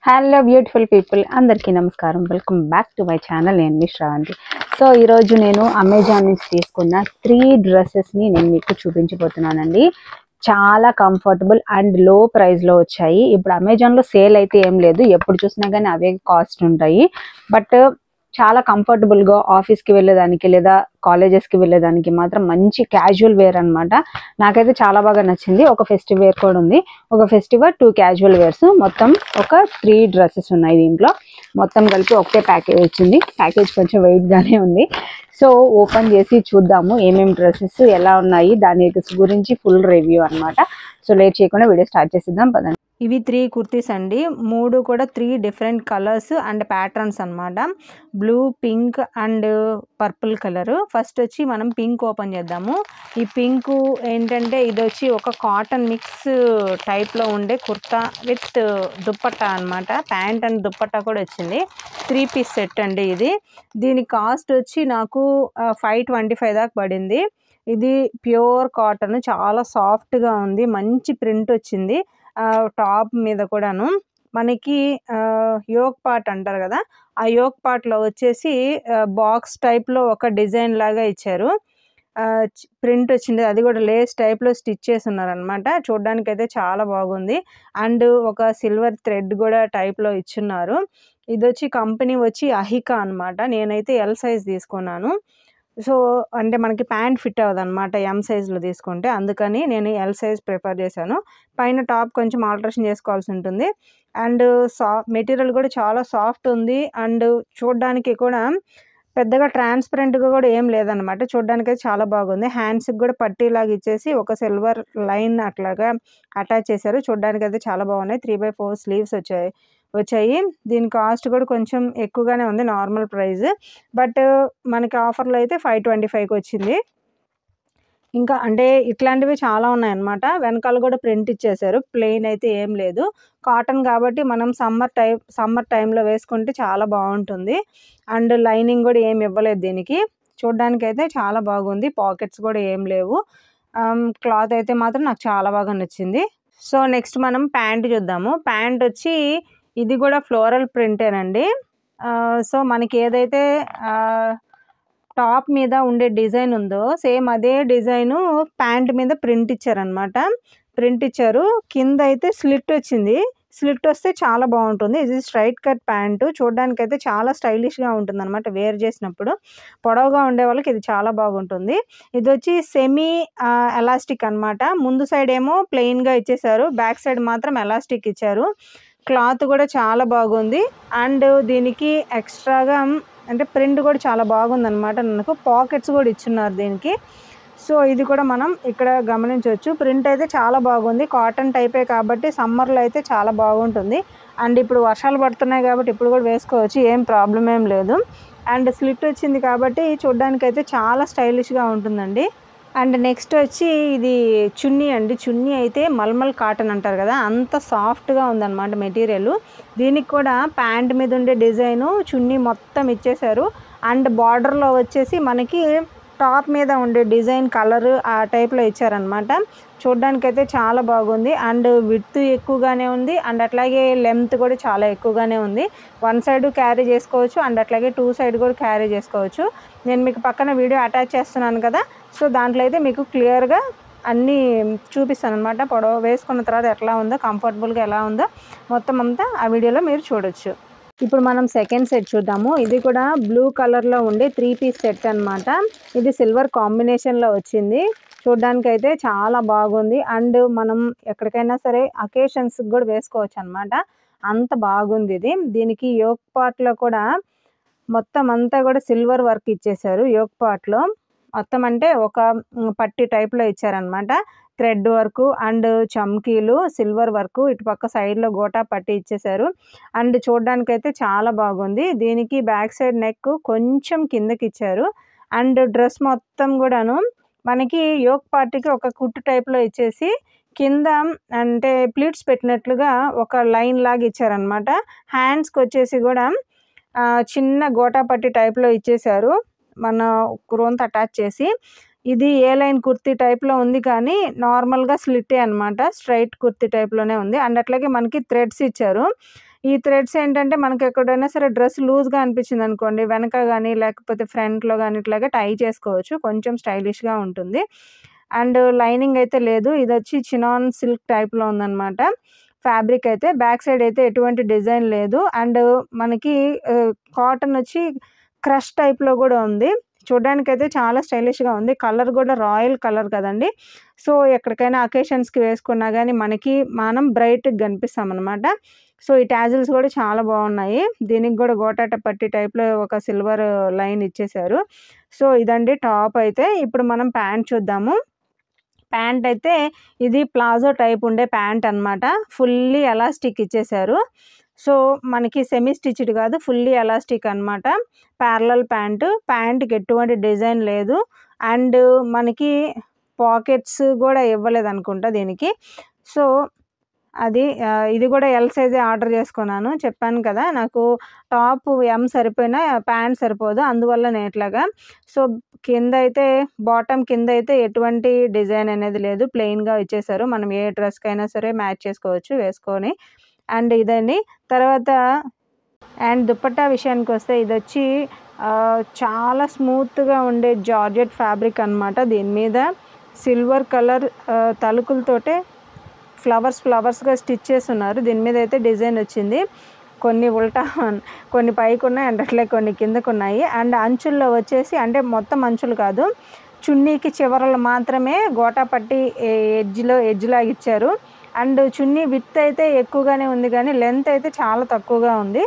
Hello beautiful people అందరికీ నమస్కారం. Welcome back to my channel. నేను మీ శ్రావంతి. సో ఈరోజు నేను అమెజాన్ నుంచి తీసుకున్న 3 డ్రెస్సెస్ని నేను మీకు చూపించబోతున్నానండి. చాలా కంఫర్టబుల్ అండ్ లో ప్రైస్లో వచ్చాయి. ఇప్పుడు అమెజాన్లో సేల్ అయితే ఏం లేదు, ఎప్పుడు చూసినా కానీ అవే కాస్ట్ ఉంటాయి. బట్ చాలా కంఫర్టబుల్గా ఆఫీస్కి వెళ్ళేదానికి లేదా కాలేజెస్కి వెళ్ళేదానికి మాత్రం మంచి క్యాజువల్ వేర్ అనమాట. నాకైతే చాలా బాగా నచ్చింది. ఒక ఫెస్టివ్ వేర్ కూడా ఉంది, ఒక ఫెస్టివల్ 2 క్యాజువల్ వేర్స్, మొత్తం ఒక 3 డ్రెస్సెస్ ఉన్నాయి. దీంట్లో మొత్తం కలిపి ఒకటే ప్యాకేజ్ వచ్చింది. ప్యాకేజ్ కొంచెం వెయిట్గానే ఉంది. సో ఓపెన్ చేసి చూద్దాము ఏమేమి డ్రెస్సెస్ ఎలా ఉన్నాయి, దాని గురించి ఫుల్ రివ్యూ అనమాట. సో లేట్ చేయకుండా వీడియో స్టార్ట్ చేసిద్దాం పదండి. ఇవి 3 కుర్తీస్ అండి. 3 కూడా 3 డిఫరెంట్ కలర్స్ అండ్ ప్యాటర్న్స్ అనమాట. Blue, pink and purple colour. First వచ్చి మనం పింక్ ఓపెన్ చేద్దాము. ఈ పింక్ ఏంటంటే ఇది వచ్చి ఒక కాటన్ మిక్స్ టైప్లో ఉండే కుర్తా విత్ దుప్పట్టా అనమాట. ప్యాంట్ అండ్ దుప్పట్టా కూడా వచ్చింది. 3 పీస్ సెట్ అండి ఇది. దీని కాస్ట్ వచ్చి నాకు 525 దాకా పడింది. ఇది ప్యూర్ కాటన్, చాలా సాఫ్ట్గా ఉంది, మంచి ప్రింట్ వచ్చింది. టాప్ మీద కూడాను మనకి యోక్ పార్ట్ అంటారు కదా, ఆ యోక్ పార్ట్లో వచ్చేసి బాక్స్ టైప్లో ఒక డిజైన్ లాగా ఇచ్చారు. ప్రింట్ వచ్చింది, అది కూడా లేస్ టైప్లో స్టిచ్ చేసి ఉన్నారనమాట. చూడడానికి అయితే చాలా బాగుంది. అండ్ ఒక సిల్వర్ థ్రెడ్ కూడా టైప్లో ఇచ్చున్నారు. ఇది వచ్చి కంపెనీ వచ్చి అహికా అనమాట. నేనైతే ఎల్ సైజ్ తీసుకున్నాను. సో అంటే మనకి ప్యాంట్ ఫిట్ అవ్వదు అనమాట ఎం సైజ్లో తీసుకుంటే, అందుకని నేను ఎల్ సైజ్ ప్రిఫర్ చేశాను. పైన టాప్ కొంచెం ఆల్టరేషన్ చేసుకోవాల్సి ఉంటుంది. అండ్ మెటీరియల్ కూడా చాలా సాఫ్ట్ ఉంది. అండ్ చూడడానికి కూడా పెద్దగా ట్రాన్స్పరెంట్గా కూడా ఏం లేదనమాట. చూడడానికి అయితే చాలా బాగుంది. హ్యాండ్స్కి కూడా పట్టీలాగా ఇచ్చేసి ఒక సిల్వర్ లైన్ అట్లాగా అటాచ్ చేశారు. చూడడానికి అయితే చాలా బాగున్నాయి. 3/4 స్లీవ్స్ వచ్చాయి. దీని కాస్ట్ కూడా కొంచెం ఎక్కువగానే ఉంది, నార్మల్ ప్రైస్. బట్ మనకి ఆఫర్లో అయితే 525కి వచ్చింది. ఇంకా అంటే ఇట్లాంటివి చాలా ఉన్నాయన్నమాట. వెనకాల కూడా ప్రింట్ ఇచ్చేసారు, ప్లెయిన్ అయితే ఏం లేదు. కాటన్ కాబట్టి మనం సమ్మర్ టైంలో వేసుకుంటే చాలా బాగుంటుంది. అండ్ లైనింగ్ కూడా ఏమి ఇవ్వలేదు దీనికి. చూడడానికి అయితే చాలా బాగుంది. పాకెట్స్ కూడా ఏం లేవు. క్లాత్ అయితే మాత్రం నాకు చాలా బాగా నచ్చింది. సో నెక్స్ట్ మనం ప్యాంట్ చూద్దాము. ప్యాంట్ వచ్చి ఇది కూడా ఫ్లోరల్ ప్రింటేనండి. సో మనకి ఏదైతే టాప్ మీద ఉండే డిజైన్ ఉందో సేమ్ అదే డిజైను ప్యాంట్ మీద ప్రింట్ ఇచ్చారనమాట. ప్రింట్ ఇచ్చారు. కింద అయితే స్లిట్ వచ్చింది. స్లిట్ వస్తే చాలా బాగుంటుంది. ఇది స్ట్రైట్ కట్ ప్యాంటు. చూడడానికి అయితే చాలా స్టైలిష్గా ఉంటుంది అనమాట వేర్ చేసినప్పుడు. పొడవుగా ఉండే వాళ్ళకి ఇది చాలా బాగుంటుంది. ఇది వచ్చి సెమీ ఎలాస్టిక్ అనమాట. ముందు సైడ్ ఏమో ప్లెయిన్గా ఇచ్చేసారు, బ్యాక్ సైడ్ మాత్రం ఎలాస్టిక్ ఇచ్చారు. క్లాత్ కూడా చాలా బాగుంది. అండ్ దీనికి ఎక్స్ట్రాగా అంటే ప్రింట్ కూడా చాలా బాగుందన్నమాట. నాకు పాకెట్స్ కూడా ఇచ్చున్నారు దీనికి. సో ఇది కూడా మనం ఇక్కడ గమనించవచ్చు. ప్రింట్ అయితే చాలా బాగుంది. కాటన్ టైపే కాబట్టి సమ్మర్లో అయితే చాలా బాగుంటుంది. అండ్ ఇప్పుడు వర్షాలు పడుతున్నాయి కాబట్టి ఇప్పుడు కూడా వేసుకోవచ్చు, ఏం ప్రాబ్లం ఏం లేదు. అండ్ స్లిట్ వచ్చింది కాబట్టి చూడడానికి అయితే చాలా స్టైలిష్గా ఉంటుందండి. అండ్ నెక్స్ట్ వచ్చి ఇది చున్నీ అండి. చున్నీ అయితే మల్మల్ కాటన్ అంటారు కదా, అంత సాఫ్ట్గా ఉందన్నమాట మెటీరియల్. దీనికి కూడా ప్యాంట్ మీద ఉండే డిజైను చున్నీ మొత్తం ఇచ్చేశారు. అండ్ బార్డర్లో వచ్చేసి మనకి టాప్ మీద ఉండే డిజైన్ కలర్ ఆ టైప్లో ఇచ్చారనమాట. చూడడానికైతే చాలా బాగుంది. అండ్ విడ్త్ ఎక్కువగానే ఉంది. అండ్ అట్లాగే లెంత్ కూడా చాలా ఎక్కువగానే ఉంది. 1 సైడ్ క్యారీ చేసుకోవచ్చు అండ్ అట్లాగే 2 సైడ్ కూడా క్యారీ చేసుకోవచ్చు. నేను మీకు పక్కన వీడియో అటాచ్ చేస్తున్నాను కదా, సో దాంట్లో అయితే మీకు క్లియర్గా అన్నీ చూపిస్తాను అనమాట. పొడవు వేసుకున్న తర్వాత ఎట్లా ఉందో, కంఫర్టబుల్గా ఎలా ఉందో మొత్తం అంతా ఆ వీడియోలో మీరు చూడొచ్చు. ఇప్పుడు మనం సెకండ్ సెట్ చూద్దాము. ఇది కూడా బ్లూ కలర్లో ఉండే 3 పీస్ సెట్ అనమాట. ఇది సిల్వర్ కాంబినేషన్లో వచ్చింది. చూడడానికి అయితే చాలా బాగుంది. అండ్ మనం ఎక్కడికైనా సరే అకేషన్స్కి కూడా వేసుకోవచ్చు అనమాట, అంత బాగుంది ఇది. దీనికి యోక్ పార్ట్లో కూడా మొత్తం అంతా కూడా సిల్వర్ వర్క్ ఇచ్చేసారు. యోక్ పార్ట్లో మొత్తం అంటే ఒక పట్టి టైప్లో ఇచ్చారనమాట. థ్రెడ్ వర్క్ అండ్ చమ్కీలు, సిల్వర్ వర్క్, ఇటుపక్క సైడ్లో గోటా పట్టి ఇచ్చేసారు. అండ్ చూడడానికి అయితే చాలా బాగుంది. దీనికి బ్యాక్ సైడ్ నెక్ కొంచెం కిందకి ఇచ్చారు. అండ్ డ్రెస్ మొత్తం కూడాను మనకి యోక్ పార్ట్కి ఒక కుట్టు టైప్లో ఇచ్చేసి కింద అంటే ప్లీట్స్ పెట్టినట్లుగా ఒక లైన్ లాగా ఇచ్చారనమాట. హ్యాండ్స్కి వచ్చేసి కూడా చిన్న గోటా పట్టి టైప్లో ఇచ్చేసారు, మన క్రోన్తో అటాచ్ చేసి. ఇది ఏ లైన్ కుర్తీ టైప్లో ఉంది కానీ నార్మల్గా స్లిట్టే అనమాట, స్ట్రైట్ కుర్తీ టైప్లోనే ఉంది. అండ్ అట్లాగే మనకి థ్రెడ్స్ ఇచ్చారు. ఈ థ్రెడ్స్ ఏంటంటే మనకి ఎక్కడైనా సరే డ్రెస్ లూజ్గా అనిపించింది అనుకోండి, వెనక కానీ లేకపోతే ఫ్రంట్లో కానీ ఇట్లాగా టై చేసుకోవచ్చు, కొంచెం స్టైలిష్గా ఉంటుంది. అండ్ లైనింగ్ అయితే లేదు, ఇది వచ్చి చినాన్ సిల్క్ టైప్లో ఉందన్నమాట ఫ్యాబ్రిక్ అయితే. బ్యాక్ సైడ్ అయితే ఎటువంటి డిజైన్ లేదు. అండ్ మనకి కాటన్ వచ్చి క్రష్ టైప్లో కూడా ఉంది. చూడడానికైతే చాలా స్టైలిష్గా ఉంది. కలర్ కూడా రాయల్ కలర్ కదండి. సో ఎక్కడికైనా అకేషన్స్కి వేసుకున్నా కానీ మనం బ్రైట్గా కనిపిస్తాం అనమాట. సో ఈ టాజిల్స్ కూడా చాలా బాగున్నాయి. దీనికి కూడా గోటాట పట్టి టైప్లో ఒక సిల్వర్ లైన్ ఇచ్చేసారు. సో ఇదండి టాప్ అయితే. ఇప్పుడు మనం ప్యాంట్ చూద్దాము. ప్యాంట్ అయితే ఇది ప్లాజో టైప్ ఉండే ప్యాంట్ అనమాట. ఫుల్లీ ఎలాస్టిక్ ఇచ్చేసారు. సో మనకి సెమీ స్టిచ్డ్ కాదు, ఫుల్లీ ఎలాస్టిక్ అనమాట. ప్యారలల్ ప్యాంట్కి ఎటువంటి డిజైన్ లేదు. అండ్ మనకి పాకెట్స్ కూడా ఇవ్వలేదు అనుకుంటా దీనికి. సో ఇది కూడా ఎల్ సైజే ఆర్డర్ చేసుకున్నాను. చెప్పాను కదా నాకు టాప్ ఎం సరిపోయినా ప్యాంట్ సరిపోదు, అందువల్ల నేను ఇట్లాగా. సో బాటమ్ కింద అయితే ఎటువంటి డిజైన్ అనేది లేదు, ప్లెయిన్గా ఇచ్చేసారు. మనం ఏ డ్రెస్కైనా సరే మ్యాచ్ చేసుకోవచ్చు వేసుకొని. అండ్ ఇదండి. తర్వాత అండ్ దుపట్టా విషయానికి వస్తే ఇది వచ్చి చాలా స్మూత్గా ఉండే జార్జెట్ ఫ్యాబ్రిక్ అనమాట. దీని మీద సిల్వర్ కలర్ తలుకులతోటే ఫ్లవర్స్గా స్టిచ్ చేస్తున్నారు. దీని మీద అయితే డిజైన్ వచ్చింది. కొన్ని ఉల్టా, కొన్ని పైకి ఉన్నాయి అండ్ అట్లే కొన్ని కిందకు ఉన్నాయి. అండ్ అంచుల్లో వచ్చేసి, అంటే మొత్తం అంచులు కాదు, చున్నీకి చివరలు మాత్రమే గోటా పట్టి ఎడ్జ్ లాగా ఇచ్చారు. అండ్ చున్నీ విడ్త్ అయితే ఎక్కువగానే ఉంది కానీ లెంత్ అయితే చాలా తక్కువగా ఉంది.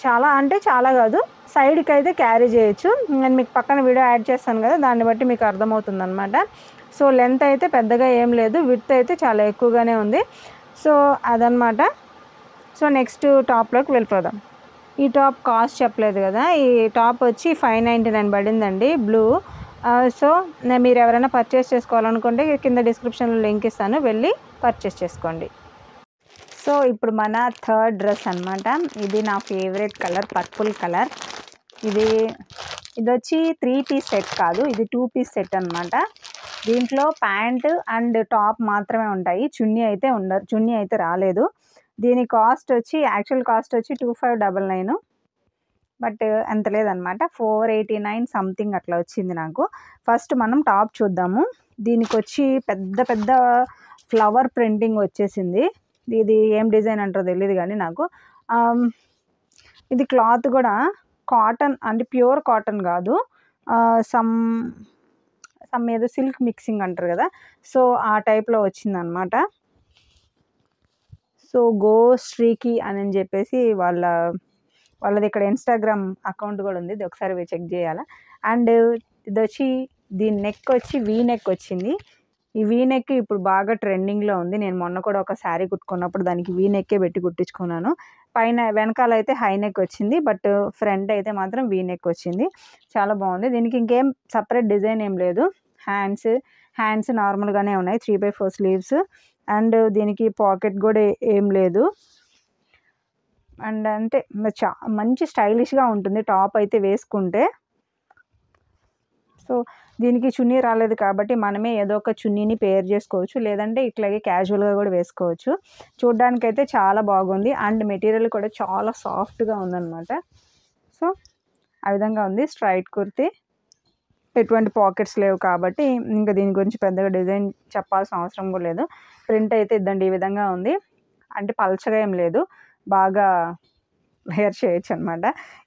చాలా కాదు, సైడ్కి అయితే క్యారీ చేయొచ్చు. నేను మీకు పక్కన వీడియో యాడ్ చేస్తాను కదా, దాన్ని బట్టి మీకు అర్థమవుతుంది అనమాట. సో లెంత్ అయితే పెద్దగా ఏం లేదు, విడ్త్ అయితే చాలా ఎక్కువగానే ఉంది. సో అదనమాట. సో నెక్స్ట్ టాప్లోకి వెళ్ళిపోదాం. ఈ టాప్ కాస్ట్ చెప్పలేదు కదా. ఈ టాప్ వచ్చి 599 పడిందండి, బ్లూ. సో మీరు ఎవరైనా పర్చేస్ చేసుకోవాలనుకుంటే కింద డిస్క్రిప్షన్లో లింక్ ఇస్తాను, వెళ్ళి పర్చేస్ చేసుకోండి. సో ఇప్పుడు మన థర్డ్ డ్రెస్ అనమాట. ఇది నా ఫేవరెట్ కలర్, పర్పుల్ కలర్. ఇది వచ్చి 3 పీస్ సెట్ కాదు, ఇది 2 పీస్ సెట్ అనమాట. దీంట్లో ప్యాంట్ అండ్ టాప్ మాత్రమే ఉంటాయి, చున్నీ అయితే రాలేదు. దీని యాక్చువల్ కాస్ట్ వచ్చి 2599, బట్ అంత లేదనమాట, 489 సంథింగ్ అట్లా వచ్చింది నాకు. ఫస్ట్ మనం టాప్ చూద్దాము. దీనికి వచ్చి పెద్ద ఫ్లవర్ ప్రింటింగ్ వచ్చేసింది. ఇది ఏం డిజైన్ అంటారో తెలియదు కానీ నాకు. ఇది క్లాత్ కూడా కాటన్, అంటే ప్యూర్ కాటన్ కాదు, సమ్ ఏదో సిల్క్ మిక్సింగ్ అంటారు కదా, సో ఆ టైప్లో వచ్చిందనమాట. సో గో శ్రీకి అని చెప్పేసి వాళ్ళది ఇక్కడ ఇన్స్టాగ్రామ్ అకౌంట్ కూడా ఉంది, ఇది ఒకసారి చెక్ చేయాలా. అండ్ ఇది వచ్చి దీని నెక్ వచ్చి వీ నెక్ వచ్చింది. ఈ వీ నెక్ ఇప్పుడు బాగా ట్రెండింగ్లో ఉంది. నేను మొన్న కూడా ఒక శారీ కుట్టుకున్నప్పుడు దానికి వీ నెక్కే పెట్టి కుట్టించుకున్నాను. వెనకాల అయితే హై నెక్ వచ్చింది, బట్ ఫ్రంట్ అయితే మాత్రం వీ నెక్ వచ్చింది. చాలా బాగుంది. దీనికి ఇంకేం సపరేట్ డిజైన్ ఏం లేదు. హ్యాండ్స్ నార్మల్గానే ఉన్నాయి, 3/4 స్లీవ్స్. అండ్ దీనికి పాకెట్ కూడా ఏం లేదు. అండ్ అంతే, మంచి స్టైలిష్గా ఉంటుంది టాప్ అయితే వేసుకుంటే. సో దీనికి చున్నీ రాలేదు కాబట్టి మనమే ఏదో ఒక చున్నీని పేర్ చేసుకోవచ్చు, లేదంటే ఇట్లాగే క్యాజువల్గా కూడా వేసుకోవచ్చు. చూడ్డానికైతే చాలా బాగుంది. అండ్ మెటీరియల్ కూడా చాలా సాఫ్ట్గా ఉందన్నమాట. సో ఆ విధంగా ఉంది స్ట్రైట్ కుర్తీ. ఎటువంటి పాకెట్స్ లేవు కాబట్టి ఇంకా దీని గురించి పెద్దగా డిజైన్ చెప్పాల్సిన అవసరం కూడా లేదు. ప్రింట్ అయితే ఇద్దండి ఈ విధంగా ఉంది. అంటే పల్చగా ఏం లేదు, బాగా వేర్ చేయొచ్చు అనమాట,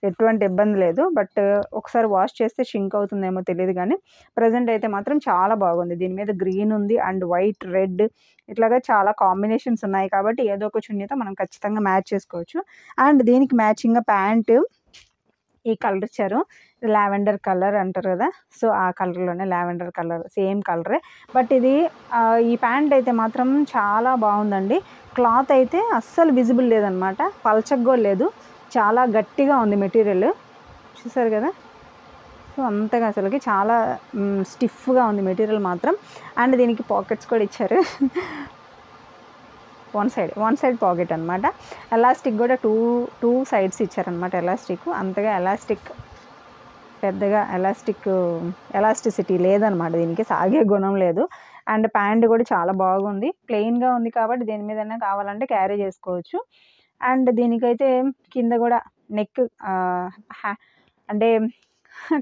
ఎటువంటి ఇబ్బంది లేదు. బట్ ఒకసారి వాష్ చేస్తే షింక్ అవుతుందేమో తెలియదు కానీ ప్రజెంట్ అయితే మాత్రం చాలా బాగుంది. దీని మీద గ్రీన్ ఉంది అండ్ వైట్, రెడ్ ఇట్లాగా చాలా కాంబినేషన్స్ ఉన్నాయి కాబట్టి ఏదో ఒక చున్నీతో మనం ఖచ్చితంగా మ్యాచ్ చేసుకోవచ్చు. అండ్ దీనికి మ్యాచింగ్గా ప్యాంటు ఈ కలర్ ఇచ్చారు, లావెండర్ కలర్ అంటారు కదా, సో ఆ కలర్లోనే లావెండర్ కలర్ సేమ్ కలరే. బట్ ఈ ప్యాంట్ అయితే మాత్రం చాలా బాగుందండి. క్లాత్ అయితే అస్సలు విజిబుల్ లేదనమాట, పల్చగా కూడా లేదు, చాలా గట్టిగా ఉంది మెటీరియల్, చూసారు కదా. సో అంతగా అసలుకి చాలా స్టిఫ్గా ఉంది మెటీరియల్ మాత్రం. అండ్ దీనికి పాకెట్స్ కూడా ఇచ్చారు, వన్ సైడ్ పాకెట్ అనమాట. ఎలాస్టిక్ కూడా టూ సైడ్స్ ఇచ్చారనమాట ఎలాస్టిక్. అంతగా పెద్దగా ఎలాస్టిసిటీ లేదనమాట, దీనికి సాగే గుణం లేదు. అండ్ ప్యాంట్ కూడా చాలా బాగుంది, ప్లెయిన్గా ఉంది కాబట్టి దేని మీదైనా కావాలంటే క్యారీ చేసుకోవచ్చు. అండ్ దీనికైతే కింద కూడా నెక్ అంటే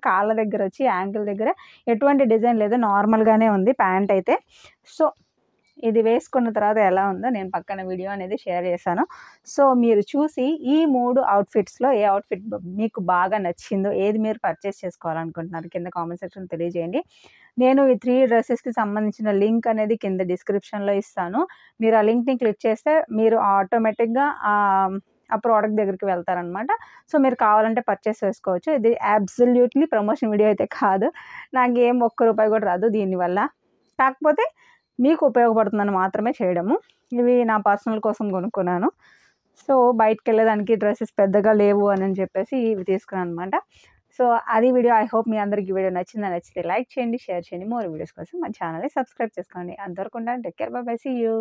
కాళ్ళ దగ్గర వచ్చి యాంకిల్ దగ్గర ఎటువంటి డిజైన్ లేదు, నార్మల్గానే ఉంది ప్యాంట్ అయితే. సో ఇది వేసుకున్న తర్వాత ఎలా ఉందో నేను పక్కన వీడియో అనేది షేర్ చేశాను. సో మీరు చూసి ఈ 3 అవుట్ఫిట్స్లో ఏ అవుట్ఫిట్ మీకు బాగా నచ్చిందో, ఏది మీరు పర్చేస్ చేసుకోవాలనుకుంటున్నారు కింద కామెంట్ సెక్షన్ తెలియజేయండి. నేను ఈ 3 డ్రెస్సెస్కి సంబంధించిన లింక్ అనేది కింద డిస్క్రిప్షన్లో ఇస్తాను. మీరు ఆ లింక్ని క్లిక్ చేస్తే మీరు ఆటోమేటిక్గా ఆ ప్రోడక్ట్ దగ్గరికి వెళ్తారనమాట. సో మీరు కావాలంటే పర్చేస్ చేసుకోవచ్చు. ఇది అబ్సల్యూట్లీ ప్రమోషన్ వీడియో అయితే కాదు, నాకేం ₹1 కూడా రాదు దీనివల్ల. కాకపోతే మీకు ఉపయోగపడుతుందని మాత్రమే చేయడము. ఇవి నా పర్సనల్ కోసం కొనుక్కున్నాను. సో బయటికి వెళ్ళేదానికి డ్రెస్సెస్ పెద్దగా లేవు అని చెప్పేసి ఇవి తీసుకున్నాను అనమాట. సో అది వీడియో. ఐ హోప్ మీ అందరికి వీడియో నచ్చితే లైక్ చేయండి, షేర్ చేయండి. మోర్ వీడియోస్ కోసం మన ఛానల్ని సబ్స్క్రైబ్ చేసుకోండి. అంతవరకు ఉంటాను. Take care, bye bye, see you.